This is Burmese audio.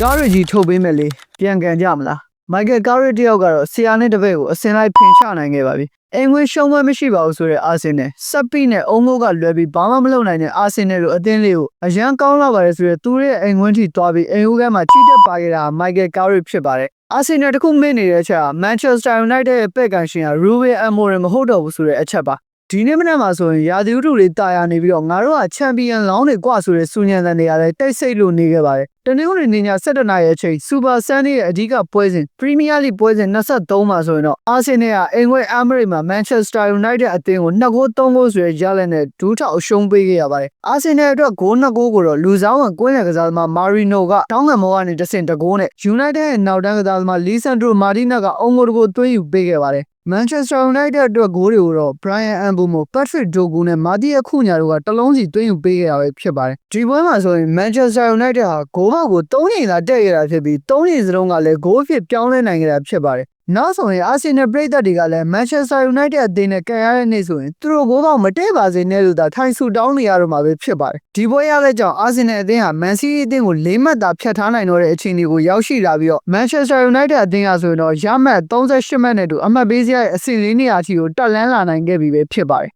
ကားရကြီးထုတ်ပေးမယ်လေပြန်ကန်ကြမလားမိုက်ကယ်ကားရတယောက်ကတော့ဆရာနဲ့တပည့်ကိုအစင်လိုက်ဖင်ချနိုင်ခဲ့ပါပြီအင်္ဂွင်းရှုံးပွဲမရှိပါဘူးဆိုတဲ့အာဆင်နယ်ဆက်ပြီးနဲ့အုံငုတ်ကလွယ်ပြီးဘာမှမလုပ်နိုင်တဲ့အာဆင်နယ်လိုအသင်းလေးကိုအရန်ကောင်းလာပါတယ်ဆိုတဲ့သူရဲ့အင်္ဂွင်းထိသွားပြီးအင်္ဂွင်းကမှကြီးတက်ပါခဲ့တာမိုက်ကယ်ကားရဖြစ်ပါတယ်အာဆင်နယ်တခုမေ့နေတဲ့အချက်ကမန်ချက်စတာယူနိုက်တက်ရဲ့ပဲ့ကန်ရှင်ကရူဘင်အမိုရင်မဟုတ်တော့ဘူးဆိုတဲ့အချက်ပါဒီနေ့မနက်မှာဆိုရင်ရာသီဥတုတွေတာယာနေပြီးတော့ငါတို့ကချန်ပီယံလောင်းတွေကွာဆိုတဲ့စူညံတန်တွေကလည်းတိတ်ဆိတ်လို့နေခဲ့ပါတယ်တနင်္ဂနွေနေ့ည7:00နာရီအချိန်စူပါဆန်ဒေးရဲ့အဓိကပွဲစဉ်ပရီးမီးယားလိပွဲစဉ်23မှာဆိုရင်တော့အာဆင်နယ်ကအင်္ဂွဲအာမရိတ်မှာမန်ချက်စတာယူနိုက်တက်အသင်းကို2ဂိုး3ဂိုးဆိုတဲ့ရလဒ်နဲ့ဒူးထောက်အရှုံးပေးခဲ့ရပါတယ်အာဆင်နယ်အတွက်ဂိုး2ဂိုးကိုတော့လူစားဝင်ကွင်းလယ်ကစားသမားမာရီနိုကတောင်းငံမောကနေတဆင့်2ဂိုးနဲ့ယူနိုက်တက်ရဲ့နောက်တန်းကစားသမားလီဆန်ဒရိုမာတီနာကအုံဂိုးတစ်ဂိုးသွင်းယူပေးခဲ့ပါတယ်မန်ချက်စတာယူနိုက်တက်အတွက်ဂိုးတွေကိုတော့ဘရိုင်ယန်အမ်ဘူမိုပတ်ထရစ်ဒိုဂူနဲ့မာတီယခုညာတို့ကတလုံးစီသွင်းယူပေးခဲ့ရပဲဖြစ်ပါတယ်ဒီပွဲမှာဆိုရင်မန်ချက်စတာယူနိုက်တက်ဟာဂိုးပေါက်ကို3ချိန်သာတက်ခဲ့တာဖြစ်ပြီး3ချိန်စလုံးကလည်းဂိုးအဖြစ်ပြောင်းလဲနိုင်ခဲ့တာဖြစ်ပါတယ်နောက်ဆိုရင်အာဆင်နယ်ပရိသတ်တွေကလည်းမန်ချက်စတာယူနိုက်တက်အသင်းနဲ့ကန်ရတဲ့နေ့ဆိုရင်သူတို့ဂိုးပေါက်မတည့်ပါစေနဲ့လို့သာထိုင်ဆူတောင်းနေရတော့မှာပဲဖြစ်ပါတယ်ဒီပွဲရတဲ့ကြောင့်အာဆင်နယ်အသင်းဟာမန်စီးတီးအသင်းကို4မှတ်သာဖြတ်ထားနိုင်တော့တဲ့အခြေအနေကိုရောက်ရှိလာပြီးတော့မန်ချက်စတာယူနိုက်တက်အသင်းဟာဆိုရင်တော့ရမှတ်38မှတ်နဲ့တူအမှတ်ပေးစရာရဲ့အဆင့်4နေရာအထိကိုတက်လန်းလာနိုင်ခဲ့ပြီပဲဖြစ်ပါတယ်